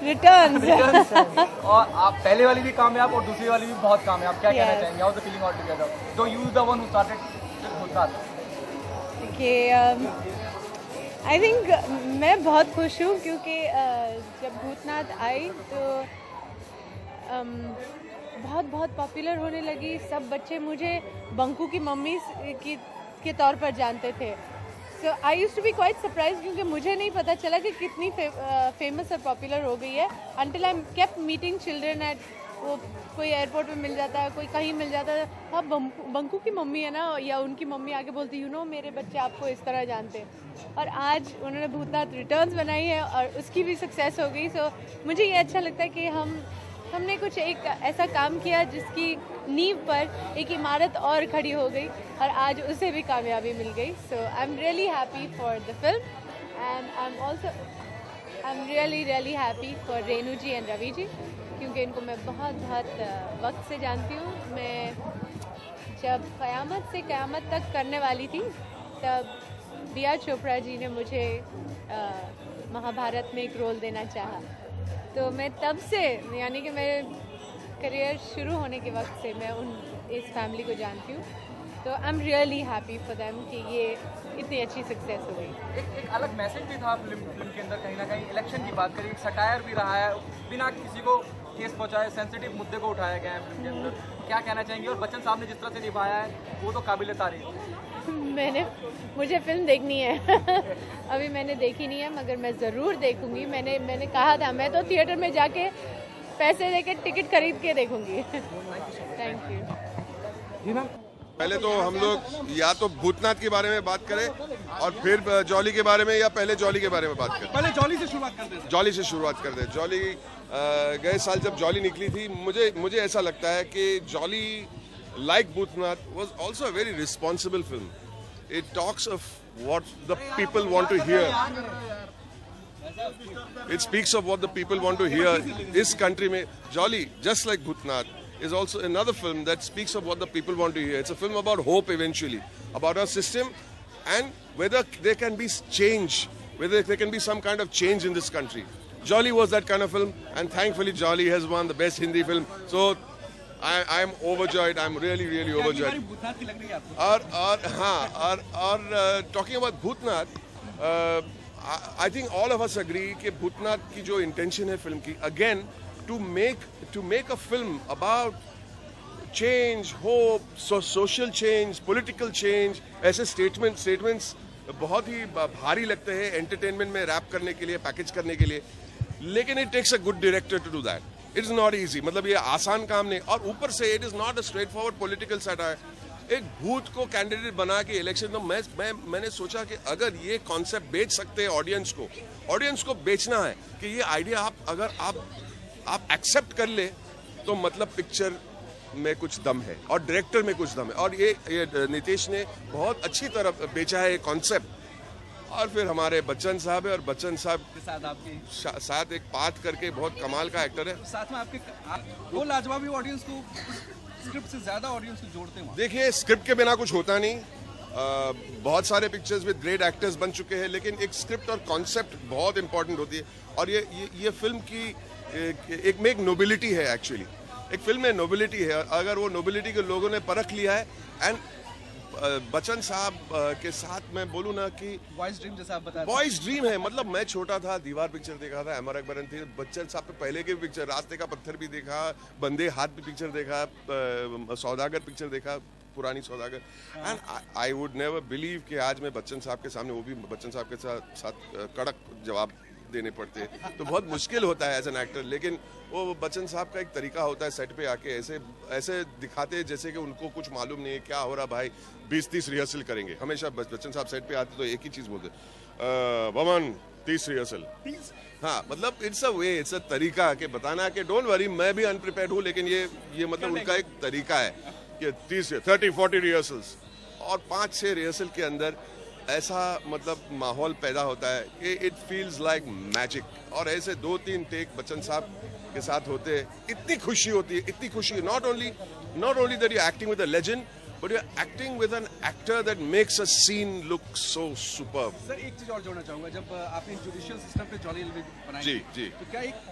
Returns. और आप पहले वाली भी कामयाब और दूसरी वाली भी बहुत कामयाब, क्या कहना चाहेंगे? How the feeling all together? So you the one who started with Bhootnath. I think मैं बहुत खुश हूँ क्योंकि जब भूतनाथ आई तो बहुत बहुत पॉपुलर होने लगी। सब बच्चे मुझे बंकू की मम्मी के तौर पर जानते थे। So I used to be quite surprise क्योंकि मुझे नहीं पता चला कि कितनी फेमस और पॉपुलर हो गई है until I kept meeting children eight, वो कोई एयरपोर्ट पे मिल जाता है, कोई कहीं मिल जाता है, हाँ बंकू की मम्मी है ना, या उनकी मम्मी आके बोलती यू नो मेरे बच्चे आपको इस तरह जानते हैं। और आज उन्होंने भूतनाथ रिटर्न्स बनाई है और उसकी भी सक्सेस हो गई। सो मुझे ये अच्छा लगता है कि हमने कुछ एक ऐसा काम किया जिसकी नींव पर एक इमारत और खड़ी हो गई और आज उसे भी कामयाबी मिल गई। So I am really happy for the film and I am really happy for Renu ji and Ravi ji क्योंकि इनको मैं बहुत वक्त से जानती हूँ। मैं जब क़यामत से क़यामत तक करने वाली थी तब दिया चोपड़ा जी ने मुझे महाभारत में एक रोल देना चाहा, तो मैं तब से यानी कि मेरे करियर शुरू होने के वक्त से मैं इस फैमिली को जानती हूँ। तो आई am really happy for them कि ये इतनी अच्छी सक्सेस हो गई। एक अलग मैसेज भी था फिल्म के अंदर, कहीं ना कहीं इलेक्शन की बात करी, एक सटायर भी रहा है, बिना किसी को केस पहुंचाए सेंसिटिव मुद्दे को उठाया गया है फिल्म के अंदर। क्या कहना चाहेंगे? और बच्चन साहब ने जिस तरह से निभाया है वो तो काबिल तारीफ। मुझे फिल्म देखनी है अभी मैंने देखी नहीं है मगर मैं ज़रूर देखूंगी। मैंने कहा था मैं तो थिएटर में जाके पैसे देके टिकट खरीद के देखूंगी। Thank you. पहले तो हम लोग या तो भूतनाथ के बारे में बात करें और फिर जॉली के बारे में, या पहले जॉली के बारे में बात करें? पहले जॉली से शुरुआत करते हैं। जॉली से शुरुआत करते हैं। जॉली गए साल जब जॉली निकली थी, मुझे ऐसा लगता है कि jolly like Bhutnath was also a very responsible film. It talks of what the people want to hear. It speaks of what the people want to hear. This country mein Jolly, just like Bhutnath, is also another film that speaks of what the people want to hear. It's a film about hope eventually, about our system and whether there can be change, whether there can be some kind of change in this country. Jolly was that kind of film, and thankfully Jolly has won the best Hindi film. So I am overjoyed. I'm really overjoyed. और talking about Bhutnath, I think all of us agree कि Bhutnath की जो intention है film की, again to make a film about change, hope, social change, political change, ऐसे statements बहुत ही भारी लगते हैं entertainment में रैप करने के लिए, पैकेज करने के लिए, लेकिन it takes a good director to do that. It is not easy, मतलब ये आसान काम नहीं। और ऊपर से it is not a straight forward political satire. एक भूत को कैंडिडेट बना के इलेक्शन, तो मैंने सोचा कि अगर ये कॉन्सेप्ट बेच सकते हैं ऑडियंस को बेचना है कि ये आइडिया अगर आप एक्सेप्ट कर ले तो मतलब पिक्चर में कुछ दम है और डायरेक्टर में कुछ दम है। और ये नितेश ने बहुत अच्छी तरह बेचा है ये कॉन्सेप्ट। और फिर हमारे बच्चन साहब है, और बच्चन साहब के साथ आपके साथ एक पाथ करके बहुत कमाल का एक्टर है। साथ में वो लाजवाबी ऑडियंस को स्क्रिप्ट से ज्यादा ऑडियंस को जोड़ते हैं। देखिए, स्क्रिप्ट के बिना कुछ होता नहीं। बहुत सारे पिक्चर्स विद ग्रेट एक्टर्स बन चुके हैं, लेकिन एक स्क्रिप्ट और कॉन्सेप्ट बहुत इंपॉर्टेंट होती है। और ये फिल्म की एक नोबिलिटी है। एक्चुअली एक फिल्म में नोबिलिटी है, अगर वो नोबिलिटी के लोगों ने परख लिया है। एंड बच्चन साहब के साथ मैं बोलूँ ना कि बॉयज ड्रीम जैसा आप बता रहे हैं। बॉयज ड्रीम है, मतलब मैं छोटा था, दीवार पिक्चर देखा था, अमर अकबर थी, बच्चन साहब पे पहले के पिक्चर, रास्ते का पत्थर भी देखा, बंदे हाथ भी पिक्चर देखा, सौदागर पिक्चर देखा, पुरानी सौदागर। And I would never believe कि आज मैं बच्चन साहब के सामने, वो भी बच्चन साहब के साथ कड़क जवाब देने पड़ते हैं, तो बहुत मुश्किल होता है एज एन एक्टर। लेकिन वो बच्चन साहब का एक तरीका होता है, सेट पे आके ऐसे दिखाते जैसे कि उनको कुछ मालूम नहीं है क्या हो रहा भाई। 20-30 रिहर्सल करेंगे हमेशा। बच्चन साहब सेट पे आते तो एक ही चीज़ बोलते, वमन 30 रिहर्सल। हाँ, मतलब it's a way, it's a तरीका के बताना कि डोंट वरी, मैं भी अनप्रिपेयर्ड हूँ, लेकिन ये मतलब उनका एक तरीका है कि 30-40 रिहर्सल्स, और 5-6 रिहर्सल के अंदर ऐसा मतलब माहौल पैदा होता है कि इट फील्स लाइक मैजिक। और ऐसे 2-3 टेक बच्चन साहब के साथ होते हैं, इतनी खुशी होती है, इतनी खुशी। Not only that you acting with a legend, but you're acting with an actor that makes a scene look so superb. Sir एक चीज और जोड़ना चाहूंगा, जब आपने जुडिशियल सिस्टम पे जॉली बनाई जी तो क्या एक